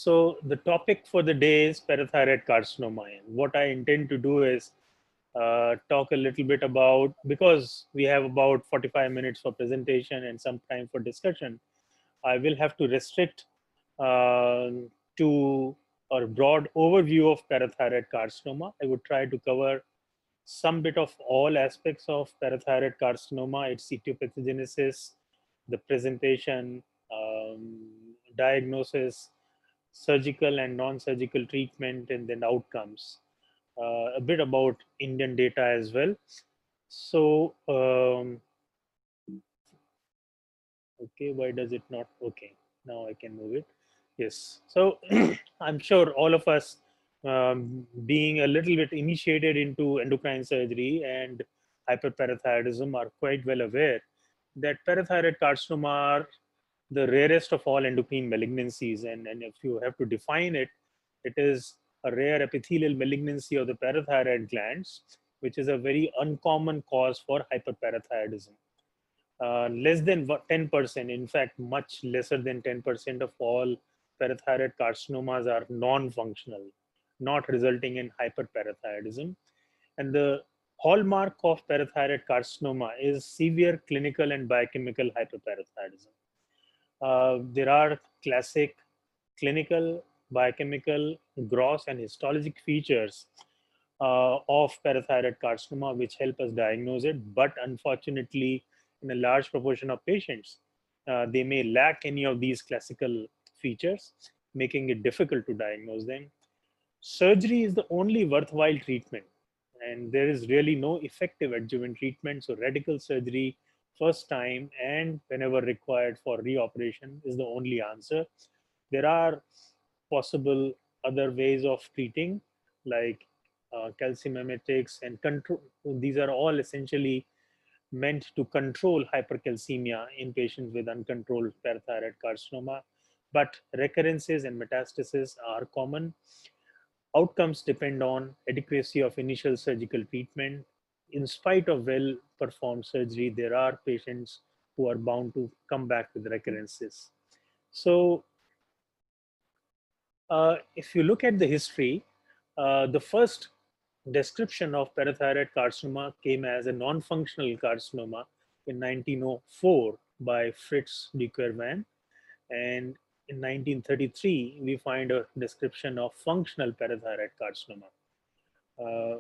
So the topic for the day is parathyroid carcinoma. And what I intend to do is talk a little bit about, because we have about 45 minutes for presentation and some time for discussion, I will have to restrict uh, to a broad overview of parathyroid carcinoma. I would try to cover some bit of all aspects of parathyroid carcinoma, its etiopathogenesis, the presentation, diagnosis, surgical and non-surgical treatment, and then outcomes. A bit about Indian data as well. So, okay, why does it not? Okay, now I can move it. Yes. So I'm sure all of us, being a little bit initiated into endocrine surgery and hyperparathyroidism, are quite well aware that parathyroid carcinoma are the rarest of all endocrine malignancies. And if you have to define it, it is a rare epithelial malignancy of the parathyroid glands, which is a very uncommon cause for hyperparathyroidism. Less than 10%, in fact, much lesser than 10% of all parathyroid carcinomas are non-functional, not resulting in hyperparathyroidism. And the hallmark of parathyroid carcinoma is severe clinical and biochemical hyperparathyroidism. There are classic clinical, biochemical, gross, and histologic features of parathyroid carcinoma which help us diagnose it. But unfortunately, in a large proportion of patients, they may lack any of these classical features, making it difficult to diagnose them. Surgery is the only worthwhile treatment, and there is really no effective adjuvant treatment. So, radical surgery, first time and whenever required for reoperation, is the only answer. There are possible other ways of treating, like calcimimetics and control. These are all essentially meant to control hypercalcemia in patients with uncontrolled parathyroid carcinoma. But recurrences and metastasis are common. Outcomes depend on adequacy of initial surgical treatment. In spite of well performed surgery, there are patients who are bound to come back with recurrences. So, if you look at the history, the first description of parathyroid carcinoma came as a non-functional carcinoma in 1904 by Fritz de Quervain, and in 1933 we find a description of functional parathyroid carcinoma. Uh,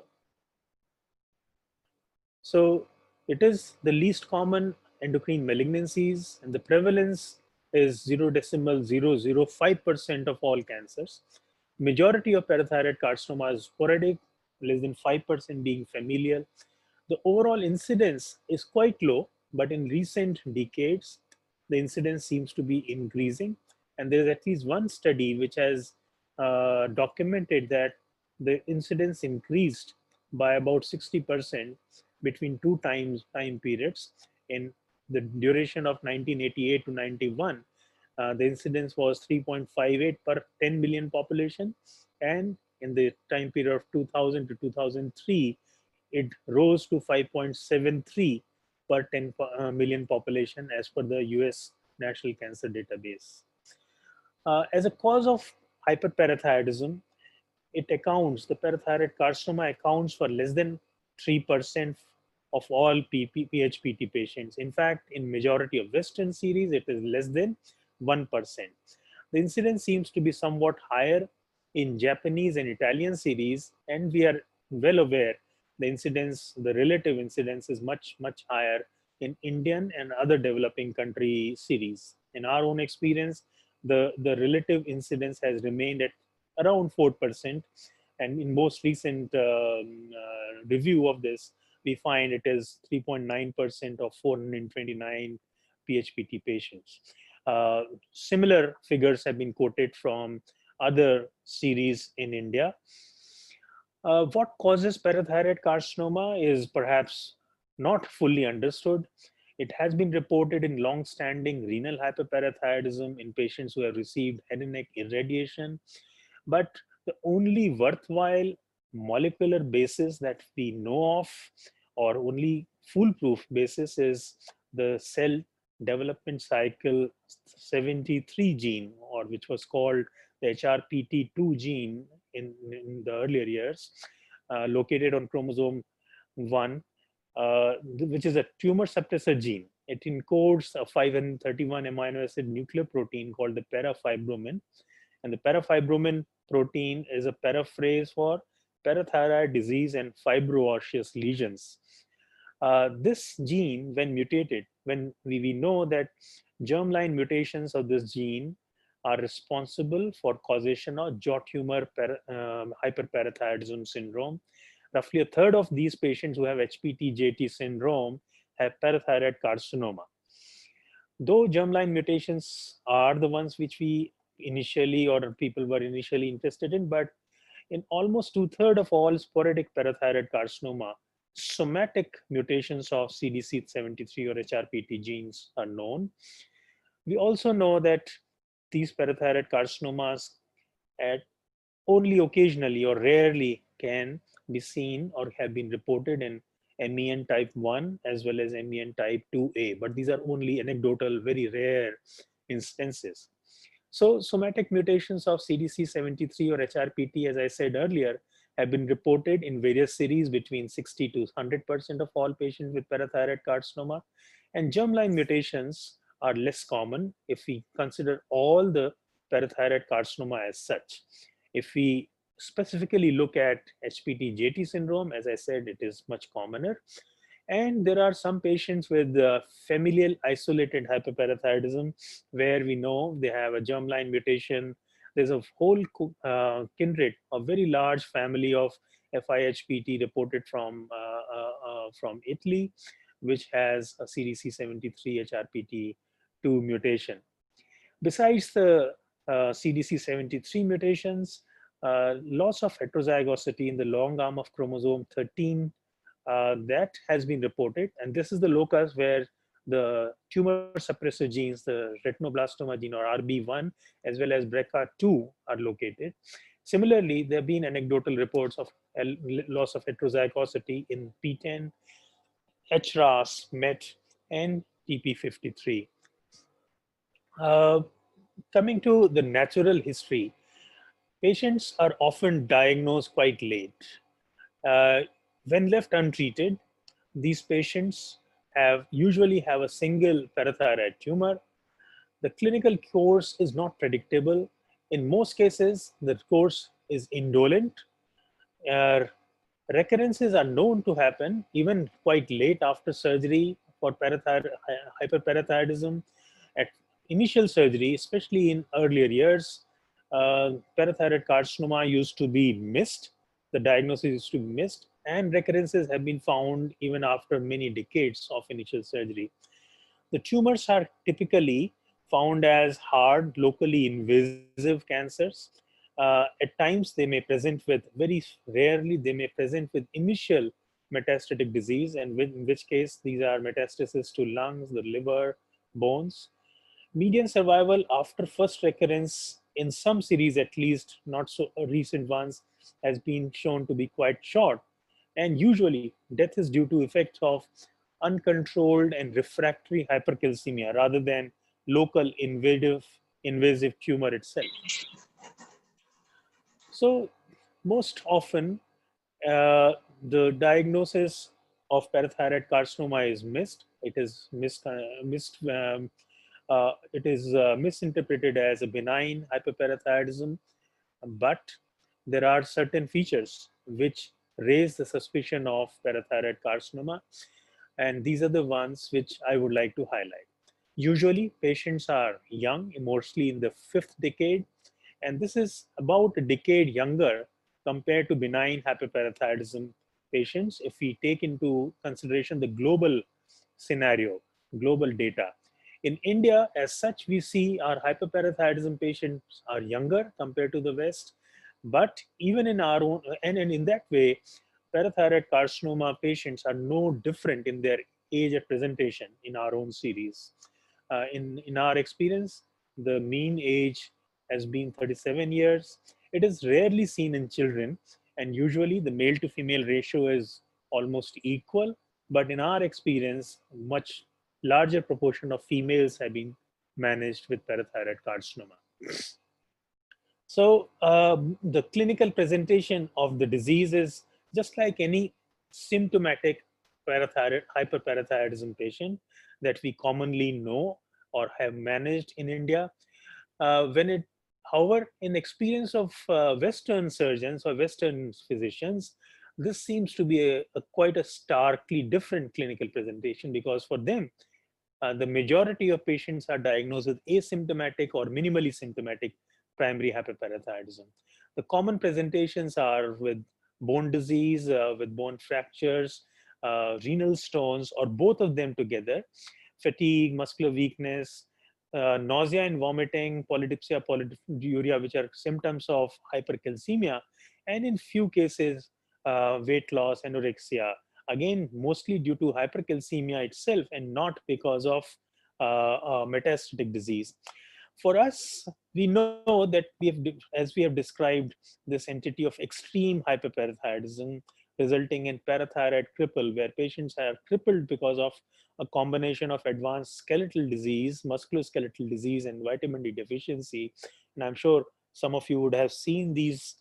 so it is the least common endocrine malignancies, and the prevalence is 0.005% of all cancers. Majority of parathyroid carcinoma is sporadic, less than 5% being familial. The overall incidence is quite low, but in recent decades, the incidence seems to be increasing. And there is at least one study which has documented that the incidence increased by about 60% between time periods. In the duration of 1988 to 91, the incidence was 3.58 per 10 million population, and in the time period of 2000 to 2003, it rose to 5.73 per 10 million population as per the US National Cancer Database. As a cause of hyperparathyroidism, the parathyroid carcinoma accounts for less than 3% of all PHPT patients. In fact, in majority of Western series, it is less than 1%. The incidence seems to be somewhat higher in Japanese and Italian series, and we are well aware the relative incidence is much, much higher in Indian and other developing country series. In our own experience, the relative incidence has remained at around 4%. And in most recent review of this, we find it is 3.9% of 429 PHPT patients. Similar figures have been quoted from other series in India. What causes parathyroid carcinoma is perhaps not fully understood. It has been reported in long-standing renal hyperparathyroidism in patients who have received head and neck irradiation. But the only worthwhile molecular basis that we know of, or only foolproof basis, is the cell development cycle 73 gene, or which was called the HRPT2 gene in the earlier years, located on chromosome 1, which is a tumor suppressor gene. It encodes a 531 amino acid nucleoprotein called the parafibromin. And the parafibromin protein is a paraphrase for parathyroid disease and fibroosseous lesions. This gene, when mutated, when we know that germline mutations of this gene are responsible for causation of jaw tumor hyperparathyroidism syndrome. Roughly a third of these patients who have HPT-JT syndrome have parathyroid carcinoma. Though germline mutations are the ones which we initially or people were initially interested in, but in almost two-thirds of all sporadic parathyroid carcinoma, somatic mutations of CDC73 or HRPT genes are known. We also know that these parathyroid carcinomas at only occasionally or rarely can be seen or have been reported in MEN type 1 as well as MEN type 2A, but these are only anecdotal, very rare instances. So somatic mutations of CDC73 or HRPT, as I said earlier, have been reported in various series between 60 to 100% of all patients with parathyroid carcinoma. And germline mutations are less common if we consider all the parathyroid carcinoma as such. If we specifically look at HPT-JT syndrome, as I said, it is much commoner. And there are some patients with familial isolated hyperparathyroidism where we know they have a germline mutation. There's a whole kindred, a very large family of FIHPT reported from Italy, which has a CDC73 HRPT2 mutation. Besides the CDC73 mutations, loss of heterozygosity in the long arm of chromosome 13 that has been reported, and this is the locus where the tumor suppressor genes, the retinoblastoma gene or RB1, as well as BRCA2 are located. Similarly, there have been anecdotal reports of loss of heterozygosity in PTEN, HRAS, MET, and TP53. Uh, Coming to the natural history, patients are often diagnosed quite late. Uh, when left untreated, these patients usually have a single parathyroid tumor. The clinical course is not predictable. In most cases, the course is indolent. Uh, Recurrences are known to happen even quite late after surgery for hyperparathyroidism. At initial surgery, especially in earlier years, parathyroid carcinoma used to be missed. The diagnosis used to be missed, and recurrences have been found even after many decades of initial surgery. The tumors are typically found as hard, locally invasive cancers. At times, they may present with, very rarely, they may present with initial metastatic disease, and in which case these are metastases to lungs, the liver, bones. Median survival after first recurrence in some series, at least not so recent ones, has been shown to be quite short. And usually, death is due to effects of uncontrolled and refractory hypercalcemia rather than local invasive tumor itself. So, most often, uh, the diagnosis of parathyroid carcinoma is missed. It is misinterpreted as a benign hyperparathyroidism, but there are certain features which raise the suspicion of parathyroid carcinoma, and these are the ones which I would like to highlight. Usually, patients are young, mostly in the fifth decade, and this is about a decade younger compared to benign hyperparathyroidism patients if we take into consideration the global scenario, global data. In India, as such, we see our hyperparathyroidism patients are younger compared to the West, but even in our own, and in that way, parathyroid carcinoma patients are no different in their age at presentation in our own series. In our experience, the mean age has been 37 years. It is rarely seen in children, and usually the male to female ratio is almost equal. But in our experience, much larger proportion of females have been managed with parathyroid carcinoma. So the clinical presentation of the disease is just like any symptomatic hyperparathyroidism patient that we commonly know or have managed in India. When it, however, in experience of Western surgeons or Western physicians, this seems to be a quite a starkly different clinical presentation, because for them, the majority of patients are diagnosed with asymptomatic or minimally symptomatic primary hyperparathyroidism. The common presentations are with bone disease, with bone fractures, renal stones, or both of them together, fatigue, muscular weakness, nausea and vomiting, polydipsia, polyuria, which are symptoms of hypercalcemia, and in few cases, weight loss, anorexia. Again, mostly due to hypercalcemia itself and not because of metastatic disease. For us, we know that as we have described this entity of extreme hyperparathyroidism resulting in parathyroid cripple, where patients are crippled because of a combination of advanced skeletal disease, musculoskeletal disease, and vitamin D deficiency. And I'm sure some of you would have seen these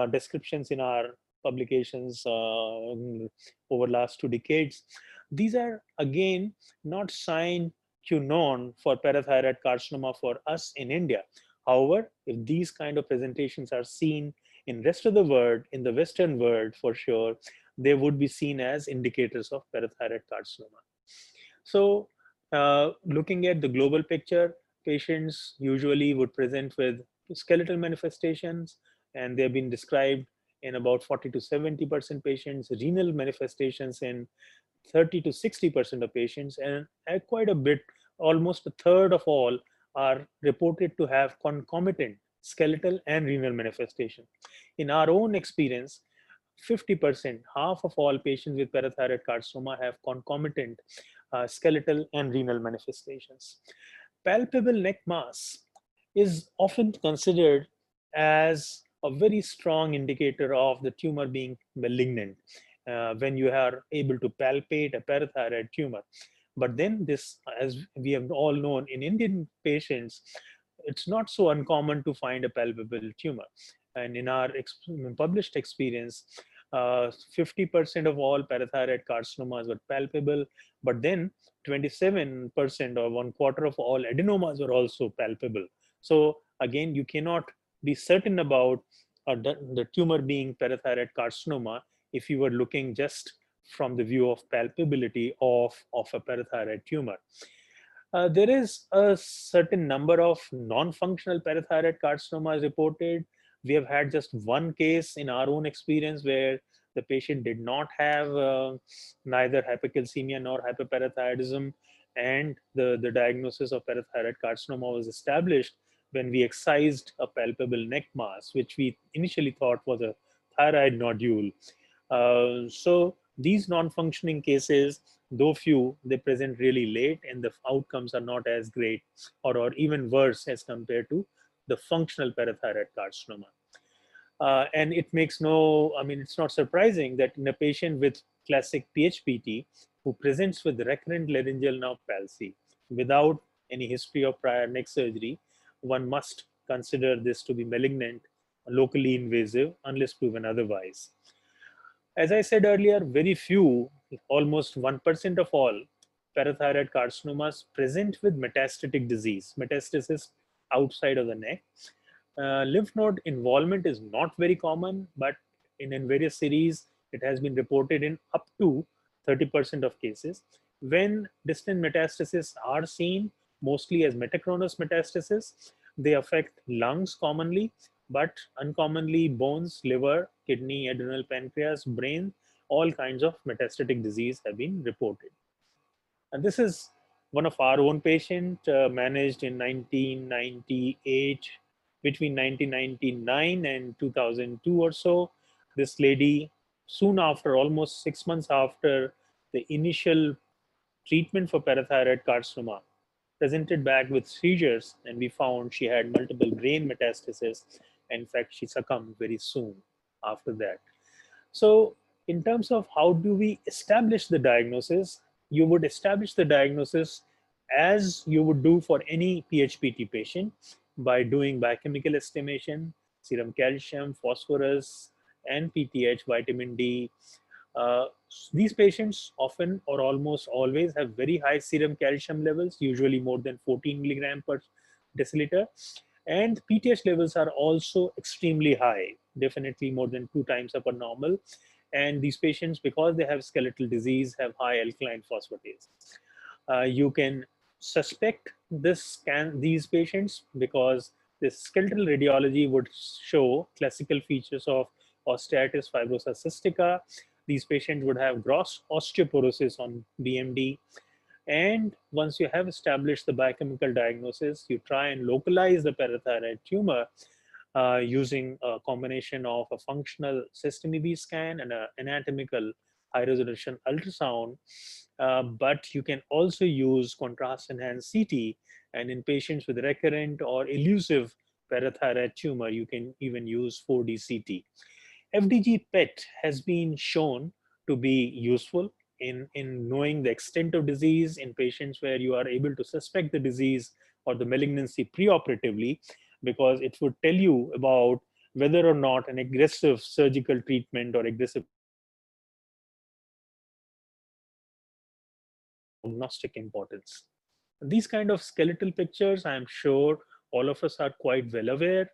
descriptions in our publications over last 2 decades. These are again not sign to known for parathyroid carcinoma for us in India. However, if these kind of presentations are seen in rest of the world, in the Western world for sure, they would be seen as indicators of parathyroid carcinoma. So, looking at the global picture, patients usually would present with skeletal manifestations, and they've been described in about 40 to 70% patients, renal manifestations in 30 to 60% of patients, and quite a bit, almost a third of all, are reported to have concomitant skeletal and renal manifestation. In our own experience, 50%, half of all patients with parathyroid carcinoma have concomitant skeletal and renal manifestations. Palpable neck mass is often considered as a very strong indicator of the tumor being malignant when you are able to palpate a parathyroid tumor. But then this, as we have all known, in Indian patients, it's not so uncommon to find a palpable tumor. And in our published experience, 50% of all parathyroid carcinomas were palpable, but then 27% or one quarter of all adenomas were also palpable. So again, you cannot be certain about the tumor being parathyroid carcinoma if you were looking just from the view of palpability of a parathyroid tumor. There is a certain number of non-functional parathyroid carcinomas reported. We have had just one case in our own experience where the patient did not have neither hypercalcemia nor hyperparathyroidism, and the diagnosis of parathyroid carcinoma was established when we excised a palpable neck mass, which we initially thought was a thyroid nodule. So these non-functioning cases, though few, they present really late, and the outcomes are not as great or even worse as compared to the functional parathyroid carcinoma. And it makes no, I mean, it's not surprising that in a patient with classic PHPT who presents with recurrent laryngeal nerve palsy without any history of prior neck surgery, one must consider this to be malignant, locally invasive, unless proven otherwise. As I said earlier, very few, almost 1% of all parathyroid carcinomas present with metastatic disease, metastasis outside of the neck. Lymph node involvement is not very common, but in various series, it has been reported in up to 30% of cases. When distant metastases are seen, mostly as metachronous metastasis, they affect lungs commonly, but uncommonly bones, liver, kidney, adrenal, pancreas, brain, all kinds of metastatic disease have been reported. And this is one of our own patient managed in 1998, between 1999 and 2002 or so. This lady, soon after, almost 6 months after the initial treatment for parathyroid carcinoma, presented back with seizures, and we found she had multiple brain metastases. In fact, she succumbed very soon after that. So, in terms of how do we establish the diagnosis, you would establish the diagnosis as you would do for any PHPT patient. by doing biochemical estimation, serum calcium, phosphorus, and PTH, vitamin D. Uh, these patients often or almost always have very high serum calcium levels, usually more than 14 milligram per deciliter. And PTH levels are also extremely high, definitely more than 2 times upper normal. And these patients, because they have skeletal disease, have high alkaline phosphatase. You can suspect these patients because the skeletal radiology would show classical features of osteitis fibrosa cystica. These patients would have gross osteoporosis on BMD. And once you have established the biochemical diagnosis, you try and localize the parathyroid tumor using a combination of a functional system EV scan and an anatomical high resolution ultrasound. But you can also use contrast enhanced CT, and in patients with recurrent or elusive parathyroid tumor, you can even use 4D CT. FDG PET has been shown to be useful in knowing the extent of disease in patients where you are able to suspect the disease or the malignancy preoperatively, because it would tell you about whether or not an aggressive surgical treatment or aggressive prognostic importance. These kind of skeletal pictures, I am sure all of us are quite well aware.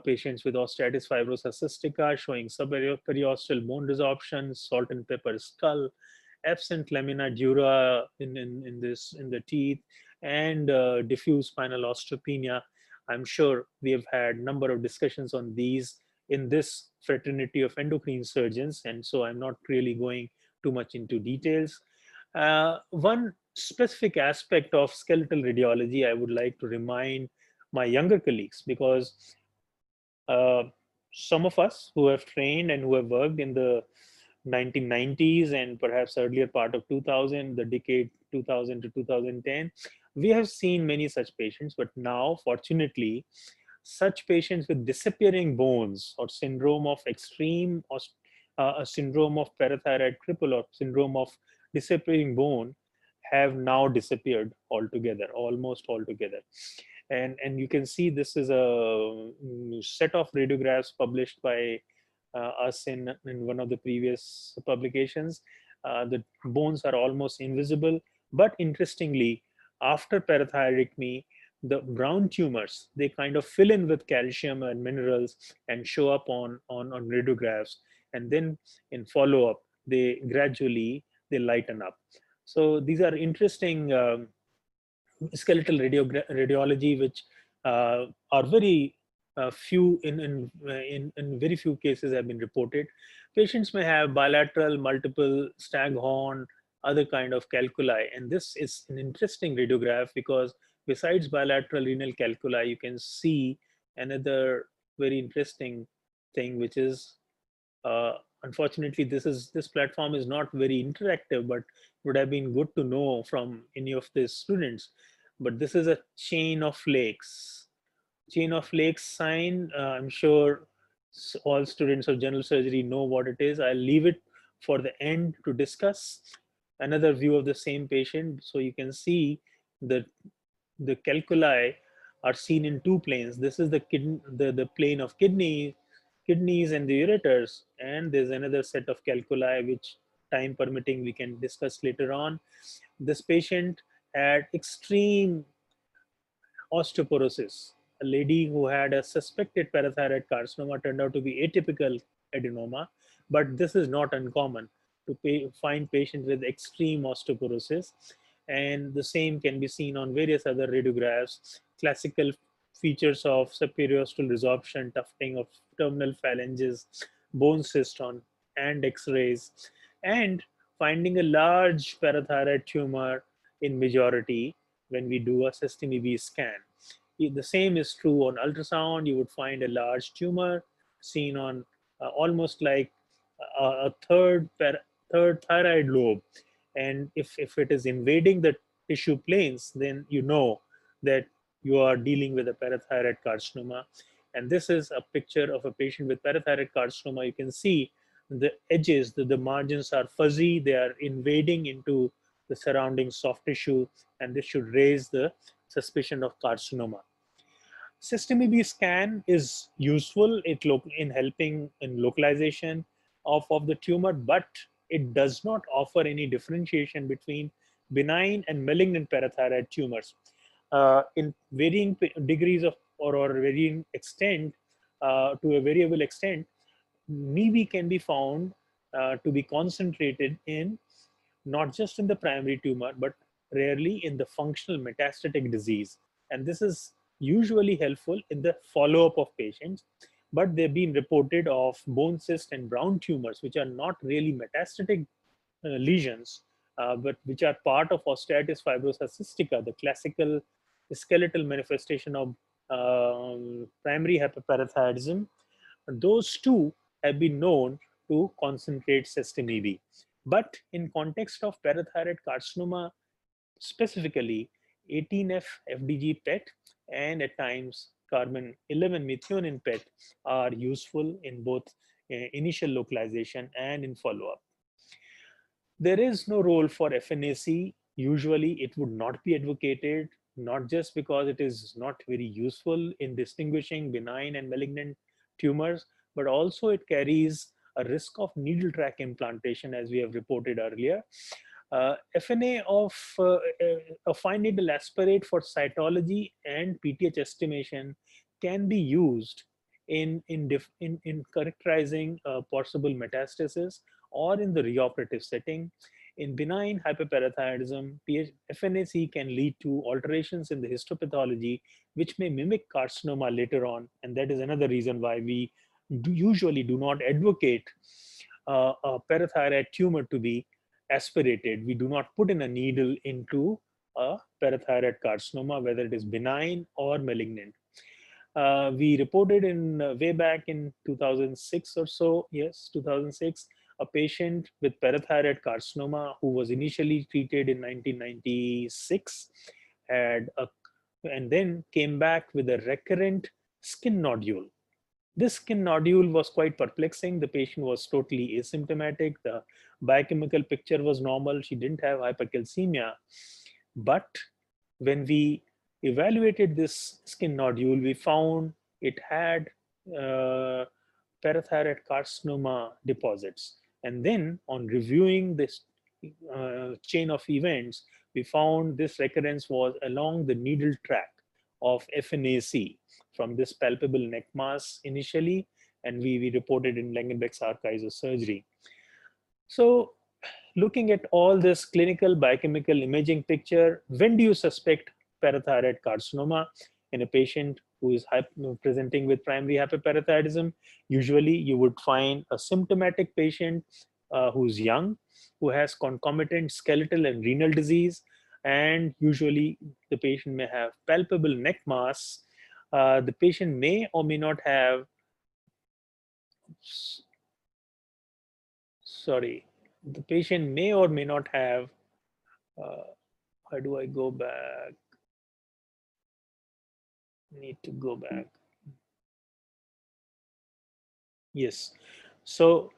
Patients with osteitis fibrosa cystica showing subperiosteal bone resorption, salt and pepper skull, absent lamina dura in the teeth, and diffuse spinal osteopenia. I'm sure we have had number of discussions on these in this fraternity of endocrine surgeons, and so I'm not really going too much into details. One specific aspect of skeletal radiology I would like to remind my younger colleagues, because uh, some of us who have trained and who have worked in the 1990s and perhaps earlier part of 2000, the decade 2000 to 2010, we have seen many such patients. But now, fortunately, such patients with disappearing bones or syndrome of extreme or a syndrome of parathyroid cripple or syndrome of disappearing bone have now disappeared altogether, almost altogether. And you can see this is a set of radiographs published by us in one of the previous publications. The bones are almost invisible, but interestingly, after parathyroidectomy, the brown tumors, they kind of fill in with calcium and minerals and show up on radiographs, and then in follow-up they gradually they lighten up. So these are interesting skeletal radiology, which are very few in very few cases have been reported. Patients may have bilateral, multiple, staghorn, other kind of calculi, and this is an interesting radiograph because besides bilateral renal calculi, you can see another very interesting thing, which is uh, unfortunately, this platform is not very interactive, but would have been good to know from any of the students. But this is a chain of lakes. Chain of lakes sign. I'm sure all students of general surgery know what it is. I'll leave it for the end to discuss. Another view of the same patient, so you can see the the calculi are seen in two planes. This is the plane of kidneys and the ureters, and there's another set of calculi which, time permitting, we can discuss later on. This patient had extreme osteoporosis. A lady who had a suspected parathyroid carcinoma turned out to be atypical adenoma, but this is not uncommon to find patients with extreme osteoporosis. And the same can be seen on various other radiographs. Classical features of subperiosteal resorption, tufting of terminal phalanges, bone cyst on and X-rays, and finding a large parathyroid tumor in majority when we do a system EV scan. The same is true on ultrasound. You would find a large tumor seen on almost like a third thyroid lobe. And if it is invading the tissue planes, then you know that you are dealing with a parathyroid carcinoma. And this is a picture of a patient with parathyroid carcinoma. You can see the edges, the margins are fuzzy. They are invading into the surrounding soft tissue, and this should raise the suspicion of carcinoma. System EB scan is useful in helping in localization of the tumor, but it does not offer any differentiation between benign and malignant parathyroid tumors. In varying degrees of or varying extent, to a variable extent, NIBI can be found to be concentrated in not just in the primary tumor, but rarely in the functional metastatic disease. And this is usually helpful in the follow-up of patients, but they've been reported of bone cyst and brown tumors, which are not really metastatic lesions, but which are part of osteitis fibrosa cystica, the classical skeletal manifestation of primary hyperparathyroidism. Those two have been known to concentrate system EB. But in context of parathyroid carcinoma specifically, 18F FDG PET and at times carbon 11 methionine PET are useful in both initial localization and in follow-up. There is no role for FNAC. Usually it would not be advocated, not just because it is not very useful in distinguishing benign and malignant tumors, but also it carries a risk of needle track implantation, as we have reported earlier. FNA of a fine needle aspirate for cytology and PTH estimation can be used in characterizing possible metastasis or in the reoperative setting. In benign hyperparathyroidism, FNAC can lead to alterations in the histopathology, which may mimic carcinoma later on. And that is another reason why we usually do not advocate a parathyroid tumor to be aspirated. We do not put in a needle into a parathyroid carcinoma, whether it is benign or malignant. We reported in way back in 2006 or so, yes, 2006, a patient with parathyroid carcinoma who was initially treated in 1996 had a, and then came back with a recurrent skin nodule. This skin nodule was quite perplexing. The patient was totally asymptomatic. The biochemical picture was normal. She didn't have hypercalcemia. But when we evaluated this skin nodule, we found it had parathyroid carcinoma deposits. And then on reviewing this chain of events, we found this recurrence was along the needle track of FNAC from this palpable neck mass initially, and we reported in Langenbeck's archives of surgery. So looking at all this clinical biochemical imaging picture, when do you suspect parathyroid carcinoma in a patient who is presenting with primary hyperparathyroidism? Usually you would find a symptomatic patient who's young, who has concomitant skeletal and renal disease, and usually the patient may have palpable neck mass. The patient may or may not have, sorry, the patient may or may not have, how do I go back? Need to go back. Yes. So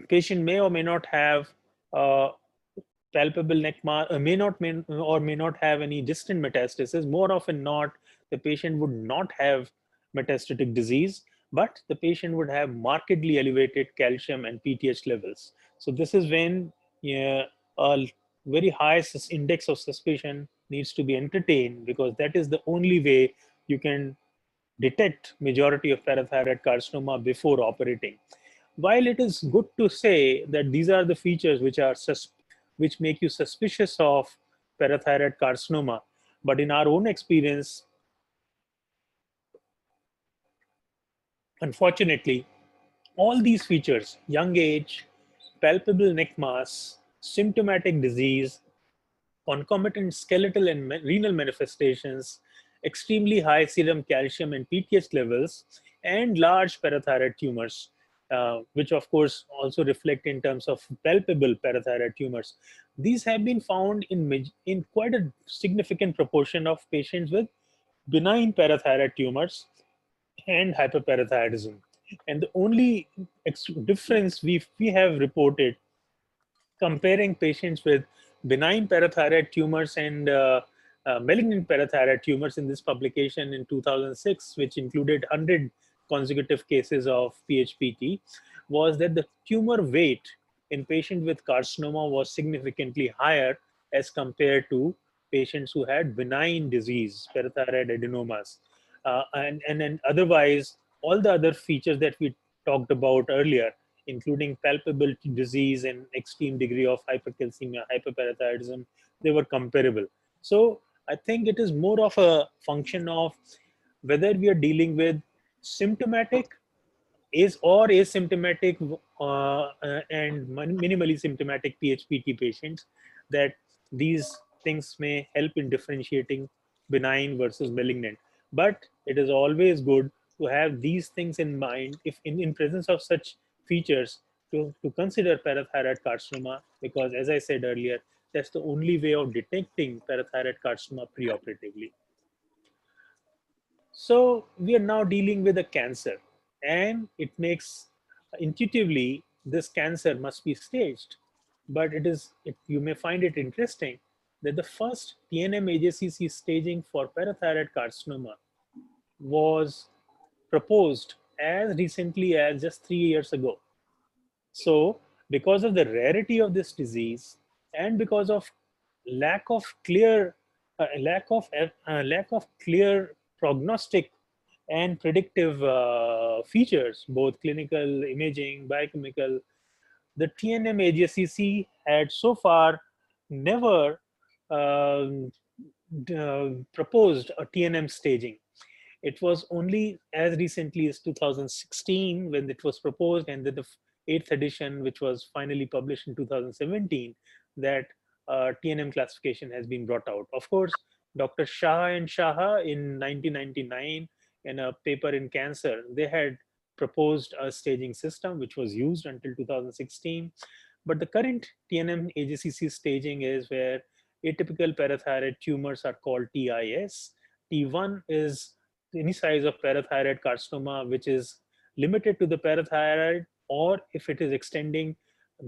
patient may or may not have palpable neck mass, may not have any distant metastasis. More often not, the patient would not have metastatic disease, but the patient would have markedly elevated calcium and PTH levels. So this is when a very high index of suspicion needs to be entertained, because that is the only way you can detect majority of parathyroid carcinoma before operating. While it is good to say that these are the features which make you suspicious of parathyroid carcinoma, but in our own experience, unfortunately, all these features, young age, palpable neck mass, symptomatic disease, concomitant skeletal and renal manifestations, extremely high serum calcium and PTH levels, and large parathyroid tumors, which of course also reflect in terms of palpable parathyroid tumors. These have been found in quite a significant proportion of patients with benign parathyroid tumors and hyperparathyroidism. And the only difference we have reported comparing patients with benign parathyroid tumors and malignant parathyroid tumors in this publication in 2006, which included 100 consecutive cases of PHPT, was that the tumor weight in patients with carcinoma was significantly higher as compared to patients who had benign disease, parathyroid adenomas. And then otherwise, all the other features that we talked about earlier, including palpable disease and extreme degree of hypercalcemia, hyperparathyroidism, they were comparable. So I think it is more of a function of whether we are dealing with symptomatic is or asymptomatic and minimally symptomatic PHPT patients, that these things may help in differentiating benign versus malignant. But it is always good to have these things in mind if in presence of such features to consider parathyroid carcinoma, because as I said earlier, that's the only way of detecting parathyroid carcinoma preoperatively. So we are now dealing with a cancer, and it makes intuitively this cancer must be staged. But you may find it interesting that the first TNM AJCC staging for parathyroid carcinoma was proposed as recently as just 3 years ago. So, because of the rarity of this disease and because of lack of clear lack of clear prognostic and predictive features, both clinical, imaging, biochemical, the TNM AJCC had so far never um, proposed a TNM staging. It was only as recently as 2016 when it was proposed, and then the eighth edition, which was finally published in 2017, that TNM classification has been brought out. Of course, Dr. Shah and Shah in 1999, in a paper in Cancer, they had proposed a staging system which was used until 2016. But the current TNM AJCC staging is where atypical parathyroid tumors are called TIS. T1 is any size of parathyroid carcinoma which is limited to the parathyroid, or if it is extending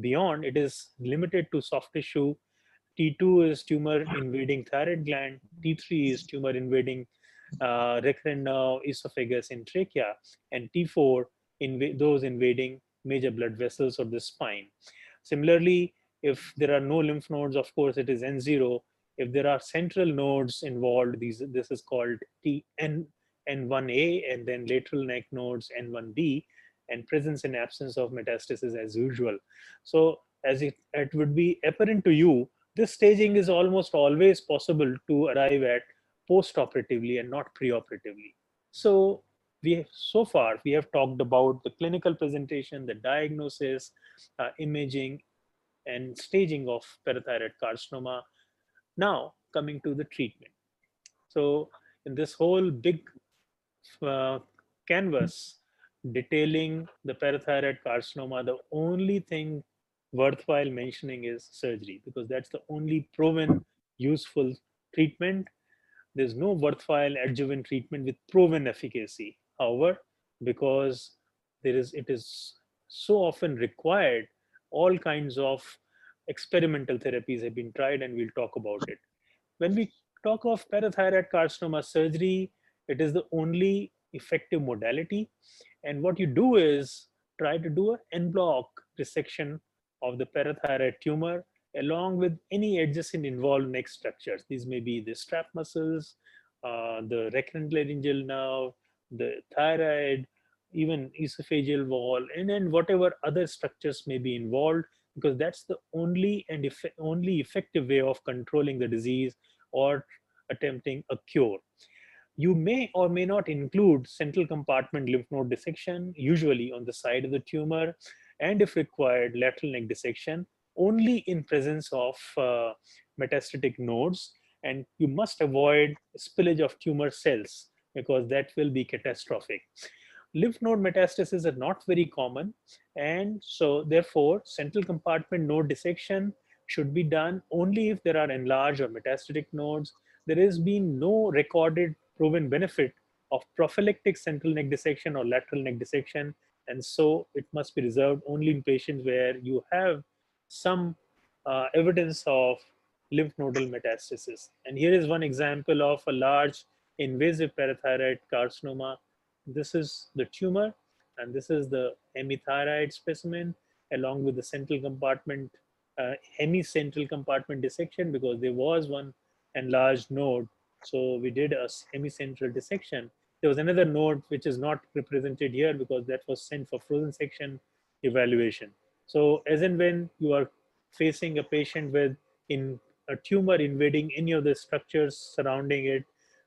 beyond, it is limited to soft tissue. T2 is tumor invading thyroid gland. T3 is tumor invading recurrent nerve, esophagus, and trachea. And T4, those invading major blood vessels of the spine. Similarly, if there are no lymph nodes, of course, it is N0. If there are central nodes involved, this is called N1A, and then lateral neck nodes N1B, and presence and absence of metastasis as usual. So as it would be apparent to you, this staging is almost always possible to arrive at post-operatively and not pre-operatively. So so far we have talked about the clinical presentation, the diagnosis, imaging, and staging of parathyroid carcinoma. Now coming to the treatment. So in this whole big uh, canvas detailing the parathyroid carcinoma, the only thing worthwhile mentioning is surgery, because that's the only proven useful treatment. There's no worthwhile adjuvant treatment with proven efficacy. However, because it is so often required, all kinds of experimental therapies have been tried, and we'll talk about it. When we talk of parathyroid carcinoma surgery, it is the only effective modality. And what you do is try to do an en bloc resection of the parathyroid tumor along with any adjacent involved neck structures. These may be the strap muscles, the recurrent laryngeal nerve, the thyroid, even esophageal wall, and then whatever other structures may be involved, because that's the only effective way of controlling the disease or attempting a cure. You may or may not include central compartment lymph node dissection, usually on the side of the tumor, and if required, lateral neck dissection, only in presence of metastatic nodes. And you must avoid spillage of tumor cells, because that will be catastrophic. Lymph node metastases are not very common, and so therefore central compartment node dissection should be done only if there are enlarged or metastatic nodes. There has been no recorded proven benefit of prophylactic central neck dissection or lateral neck dissection, and so it must be reserved only in patients where you have some evidence of lymph nodal metastasis. And here is one example of a large invasive parathyroid carcinoma. This is the tumor, and this is the hemithyroid specimen, along with the central compartment, hemicentral compartment dissection, because there was one enlarged node. So we did a hemicentral dissection. There was another node which is not represented here because that was sent for frozen section evaluation. So as and when you are facing a patient with in a tumor invading any of the structures surrounding it,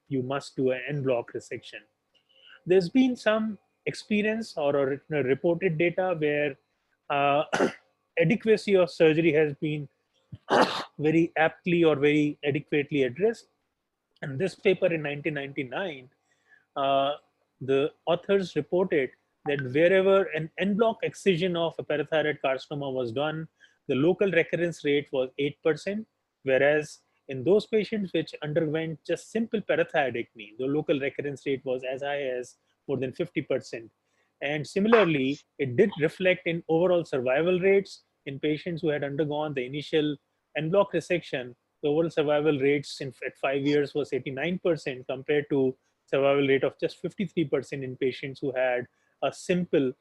you must do an en bloc resection. There's been some experience or reported data where uh, adequacy of surgery has been very aptly or very adequately addressed. And this paper in 1999, uh, the authors reported that wherever an en bloc excision of a parathyroid carcinoma was done, the local recurrence rate was 8%, whereas in those patients which underwent just simple parathyroidectomy, the local recurrence rate was as high as more than 50%. And similarly, it did reflect in overall survival rates in patients who had undergone the initial en bloc resection. The overall survival rates at 5 years was 89% compared to survival rate of just 53% in patients who had a simple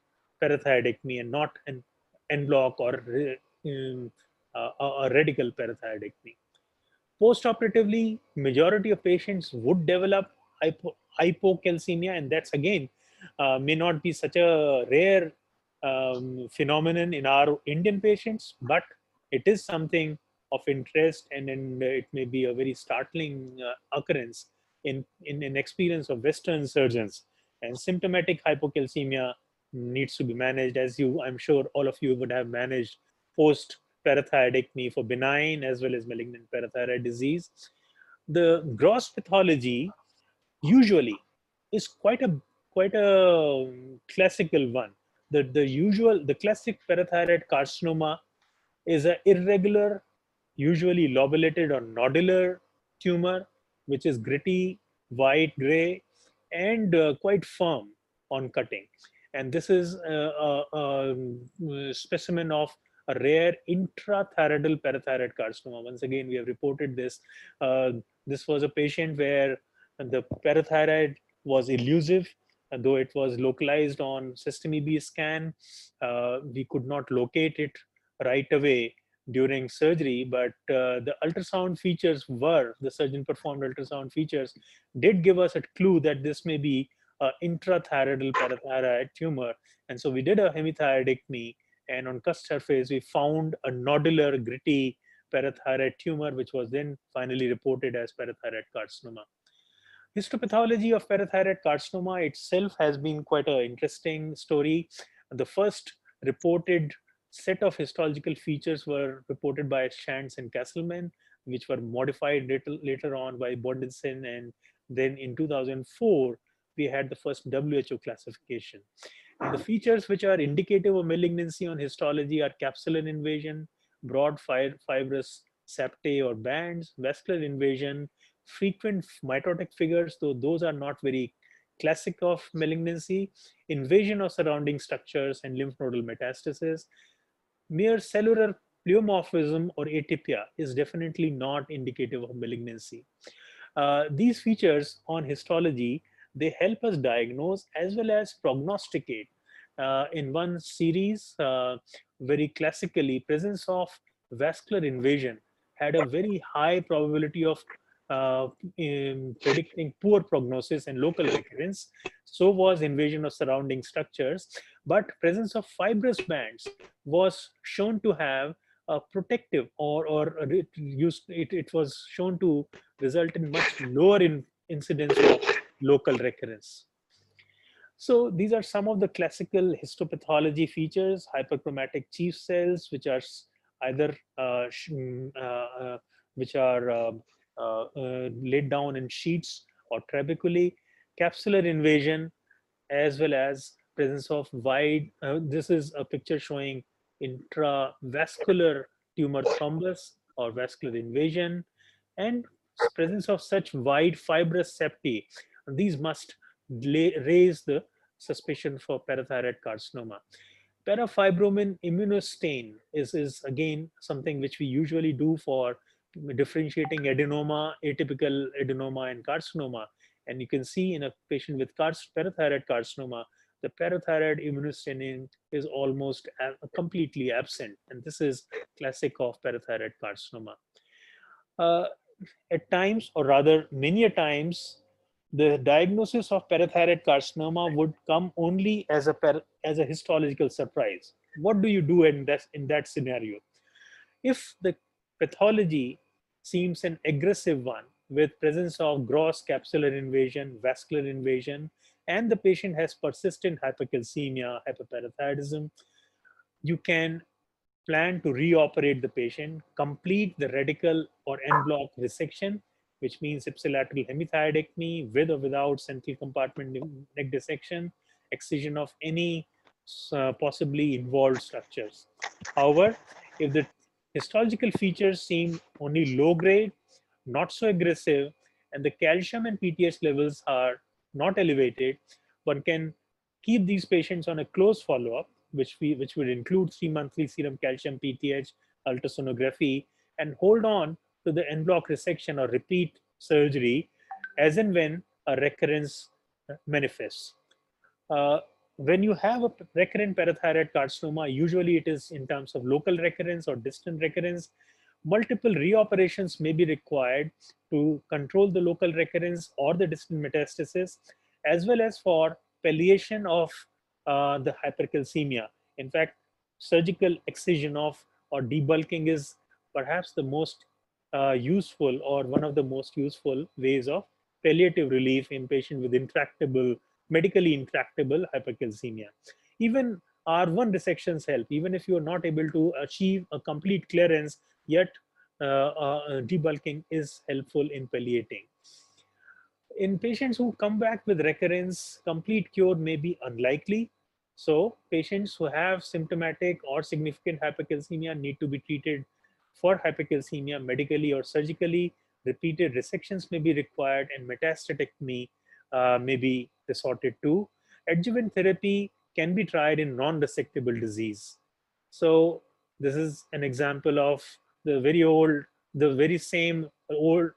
parathyroidectomy and not an en bloc or um, a radical parathyroidectomy. Postoperatively, majority of patients would develop hypocalcemia, and that's again may not be such a rare phenomenon in our Indian patients, but it is something of interest, and it may be a very startling occurrence in experience of Western surgeons. And symptomatic hypocalcemia needs to be managed, as I'm sure all of you would have managed post parathyroidectomy for benign as well as malignant parathyroid disease. The gross pathology usually is quite a classical one. The classic parathyroid carcinoma is an irregular, usually lobulated or nodular tumor, which is gritty, white, gray, and quite firm on cutting. And this is a specimen of a rare intrathyroidal parathyroid carcinoma. Once again, we have reported this. This was a patient where the parathyroid was elusive, though it was localized on system EB scan. We could not locate it right away during surgery, but the ultrasound features the surgeon performed ultrasound features did give us a clue that this may be an intrathyroidal parathyroid tumor. And so we did a hemithyroidectomy, and on cusp surface, we found a nodular, gritty parathyroid tumor, which was then finally reported as parathyroid carcinoma. Histopathology of parathyroid carcinoma itself has been quite an interesting story. The first reported set of histological features were reported by Shantz and Castleman, which were modified later on by Bodinson, and then in 2004, we had the first WHO classification. And the features which are indicative of malignancy on histology are capsular invasion, broad fibrous septae or bands, vascular invasion, frequent mitotic figures, though those are not very classic of malignancy, invasion of surrounding structures, and lymph nodal metastasis. Mere cellular pleomorphism or atypia is definitely not indicative of malignancy. These features on histology, they help us diagnose as well as prognosticate. In one series, very classically, presence of vascular invasion had a very high probability of in predicting poor prognosis and local recurrence. So was invasion of surrounding structures, but presence of fibrous bands was shown to have a protective it was shown to result in much lower incidence of local recurrence. So these are some of the classical histopathology features: hyperchromatic chief cells, which are either which are laid down in sheets or trabeculae, capsular invasion, as well as presence of wide. This is a picture showing intravascular tumor thrombus or vascular invasion, and presence of such wide fibrous septae. These must raise the suspicion for parathyroid carcinoma. Parafibromin immunostain is again something which we usually do for differentiating adenoma, atypical adenoma, and carcinoma. And you can see in a patient with parathyroid carcinoma, the parathyroid immunostaining is almost completely absent. And this is classic of parathyroid carcinoma. Uh, at times, or rather many a times, the diagnosis of parathyroid carcinoma would come only as as a histological surprise. What do you do in that scenario? If the pathology seems an aggressive one with presence of gross capsular invasion, vascular invasion, and the patient has persistent hypercalcemia, hyperparathyroidism, you can plan to reoperate the patient, complete the radical or en bloc resection, which means ipsilateral hemithyroidectomy with or without central compartment neck dissection, excision of any possibly involved structures. However, if the histological features seem only low grade, not so aggressive, and the calcium and PTH levels are not elevated, one can keep these patients on a close follow-up, which would include 3 monthly serum calcium, PTH, ultrasonography, and hold on to the en bloc resection or repeat surgery as and when a recurrence manifests. Uh, when you have a recurrent parathyroid carcinoma, usually it is in terms of local recurrence or distant recurrence. Multiple reoperations may be required to control the local recurrence or the distant metastasis, as well as for palliation of the hypercalcemia. In fact, surgical excision of or debulking is perhaps the most useful or one of the most useful ways of palliative relief in patients with medically intractable hypercalcemia. Even R1 resections help, even if you are not able to achieve a complete clearance, yet debulking is helpful in palliating. In patients who come back with recurrence, complete cure may be unlikely. So patients who have symptomatic or significant hypercalcemia need to be treated for hypercalcemia medically or surgically. Repeated resections may be required and metastatectomy may be resorted to. Adjuvant therapy can be tried in non-resectable disease. So this is an example of the very same old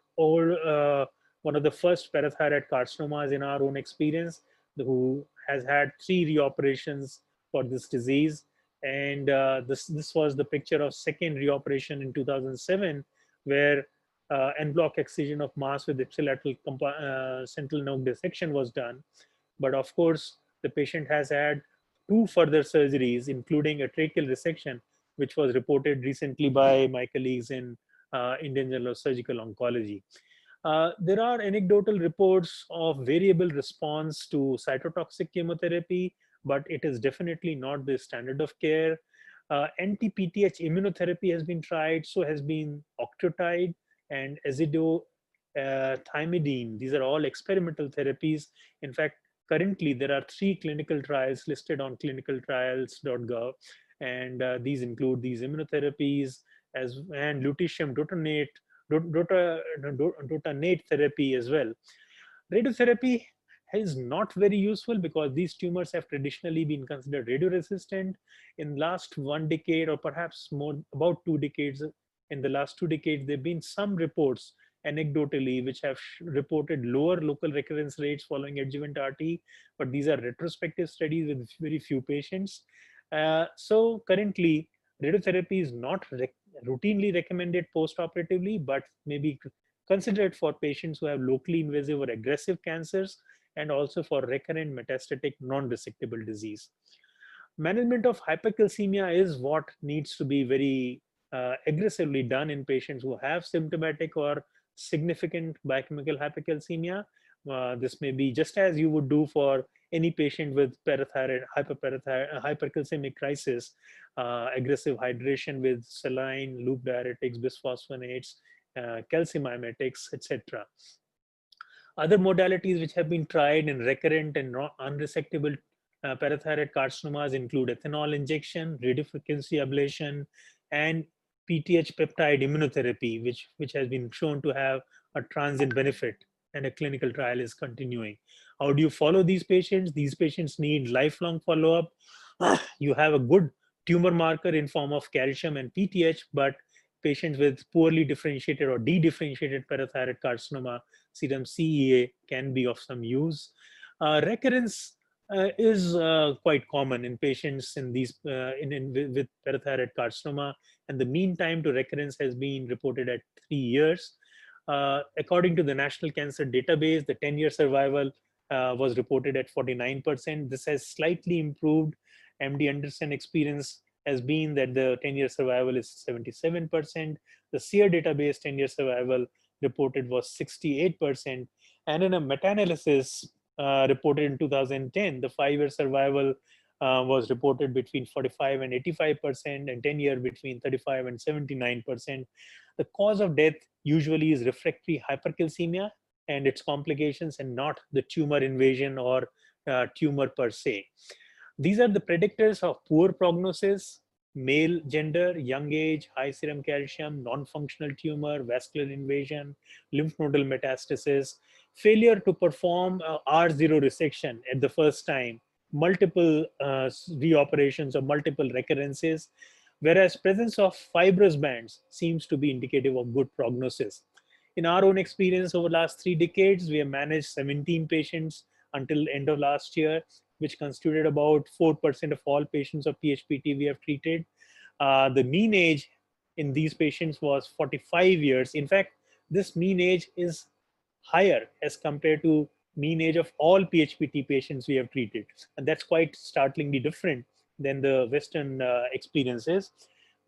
one of the first parathyroid carcinomas in our own experience, who has had 3 reoperations for this disease. And this was the picture of second reoperation in 2007, where en bloc excision of mass with ipsilateral central nerve dissection was done. But of course, the patient has had 2 further surgeries, including a tracheal resection, which was reported recently by my colleagues in Indian Journal of Surgical Oncology. There are anecdotal reports of variable response to cytotoxic chemotherapy, but it is definitely not the standard of care. Anti-PTH immunotherapy has been tried, so has been octreotide and azidothymidine. These are all experimental therapies. In fact, currently there are 3 clinical trials listed on clinicaltrials.gov, and these include these immunotherapies and lutetium dotanate therapy as well. Radiotherapy is not very useful because these tumors have traditionally been considered radioresistant. In last 1 decade, or perhaps more, about 2 decades, in the last 2 decades, there have been some reports anecdotally which have reported lower local recurrence rates following adjuvant RT, but these are retrospective studies with very few patients. So currently, radiotherapy is not routinely recommended post-operatively, but may be considered for patients who have locally invasive or aggressive cancers, and also for recurrent metastatic non-resectable disease. Management of hypercalcemia is what needs to be very aggressively done in patients who have symptomatic or significant biochemical hypercalcemia. This may be just as you would do for any patient with hypercalcemic crisis, aggressive hydration with saline, loop diuretics, bisphosphonates, calcium mimetics, etc. Other modalities which have been tried in recurrent and unresectable parathyroid carcinomas include ethanol injection, radiofrequency ablation, and PTH peptide immunotherapy, which has been shown to have a transient benefit, and a clinical trial is continuing. How do you follow these patients? These patients need lifelong follow-up. You have a good tumor marker in form of calcium and PTH, but patients with poorly differentiated or dedifferentiated parathyroid carcinoma, serum CEA can be of some use. Recurrence is quite common in patients in these with parathyroid carcinoma, and the mean time to recurrence has been reported at 3 years. According to the National Cancer Database, the 10-year survival was reported at 49%. This has slightly improved. MD Anderson experience has been that the 10-year survival is 77%. The SEER database 10-year survival reported was 68%. And in a meta-analysis reported in 2010, the 5-year survival was reported between 45 and 85%, and 10-year between 35 and 79%. The cause of death usually is refractory hypercalcemia and its complications, and not the tumor invasion or tumor per se. These are the predictors of poor prognosis: male gender, young age, high serum calcium, non-functional tumor, vascular invasion, lymph nodal metastasis, failure to perform R0 resection at the first time, multiple reoperations or multiple recurrences, whereas presence of fibrous bands seems to be indicative of good prognosis. In our own experience over the last 3 decades, we have managed 17 patients until end of last year, which constituted about 4% of all patients of PHPT we have treated. The mean age in these patients was 45 years. In fact, this mean age is higher as compared to mean age of all PHPT patients we have treated. And that's quite startlingly different than the Western experiences.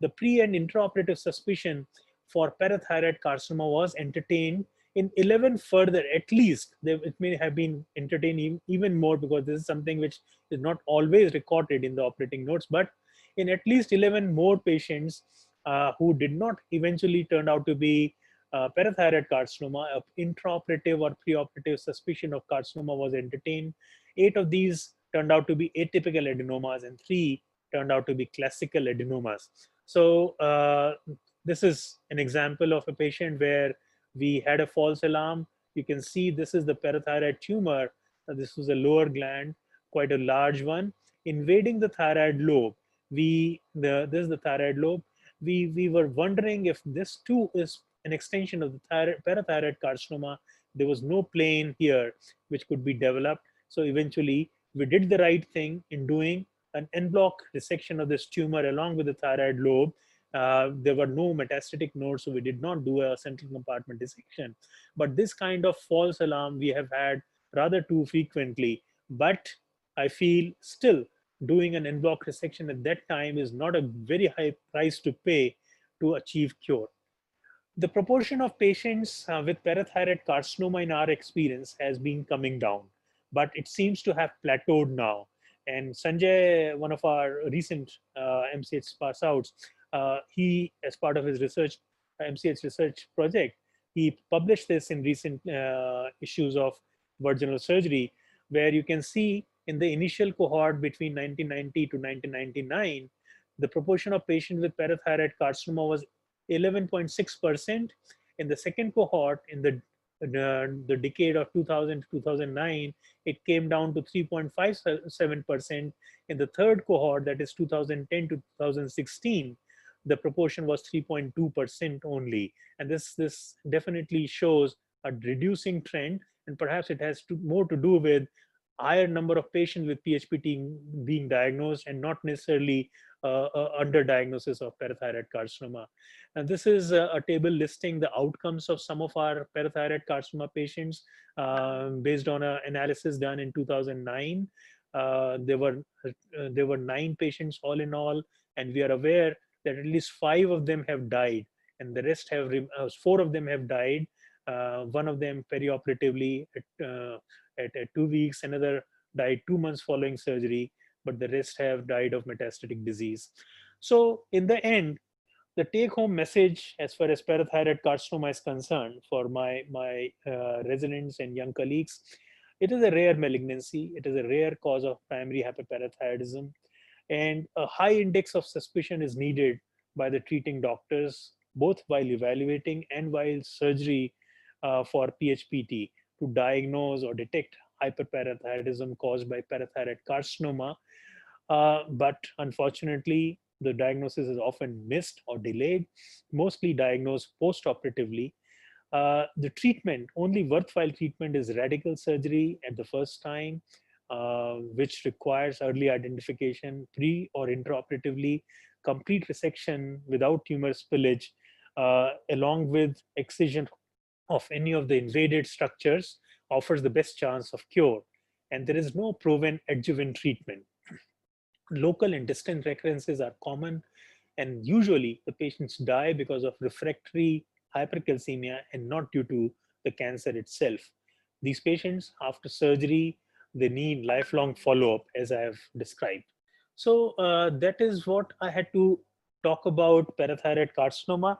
The pre and intraoperative suspicion for parathyroid carcinoma was entertained in 11 further, at least. It may have been entertained even more, because this is something which is not always recorded in the operating notes, but in at least 11 more patients who did not eventually turn out to be parathyroid carcinoma, intraoperative or preoperative suspicion of carcinoma was entertained. 8 of these turned out to be atypical adenomas, and 3 turned out to be classical adenomas. So this is an example of a patient where we had a false alarm. You can see this is the parathyroid tumor. This was a lower gland, quite a large one, invading the thyroid lobe. This is the thyroid lobe. We were wondering if this too is an extension of the parathyroid carcinoma. There was no plane here which could be developed. So eventually, we did the right thing in doing an en bloc resection of this tumor along with the thyroid lobe. There were no metastatic nodes, so we did not do a central compartment dissection. But this kind of false alarm we have had rather too frequently. But I feel still doing an en bloc resection at that time is not a very high price to pay to achieve cure. The proportion of patients with parathyroid carcinoma in our experience has been coming down, but it seems to have plateaued now. And Sanjay, one of our recent MCH pass outs, he, as part of his research, MCH research project, he published this in recent issues of Virginal Surgery, where you can see in the initial cohort between 1990 to 1999, the proportion of patients with parathyroid carcinoma was 11.6%. In the second cohort, in the decade of 2000 to 2009, it came down to 3.57%. In the third cohort, that is 2010 to 2016, the proportion was 3.2% only. And this definitely shows a reducing trend, and perhaps it has more to do with higher number of patients with PHPT being diagnosed, and not necessarily underdiagnosis of parathyroid carcinoma. And this is a table listing the outcomes of some of our parathyroid carcinoma patients based on an analysis done in 2009. There were 9 patients all in all, and we are aware that at least 5 of them have died, and the rest have 4 of them have died. One of them perioperatively at 2 weeks, another died 2 months following surgery, but the rest have died of metastatic disease. So in the end, the take-home message as far as parathyroid carcinoma is concerned for my residents and young colleagues, it is a rare malignancy. It is a rare cause of primary hyperparathyroidism, and a high index of suspicion is needed by the treating doctors, both while evaluating and while surgery for PHPT, to diagnose or detect hyperparathyroidism caused by parathyroid carcinoma. But unfortunately, The diagnosis is often missed or delayed, mostly diagnosed post-operatively. The treatment, only worthwhile treatment is radical surgery at the first time, which requires early identification, pre or intraoperatively, complete resection without tumor spillage, along with excision of any of the invaded structures, offers the best chance of cure. And there is no proven adjuvant treatment. Local and distant recurrences are common, and usually the patients die because of refractory hypercalcemia and not due to the cancer itself. These patients, after surgery, they need lifelong follow-up, as I have described. So that is what I had to talk about parathyroid carcinoma.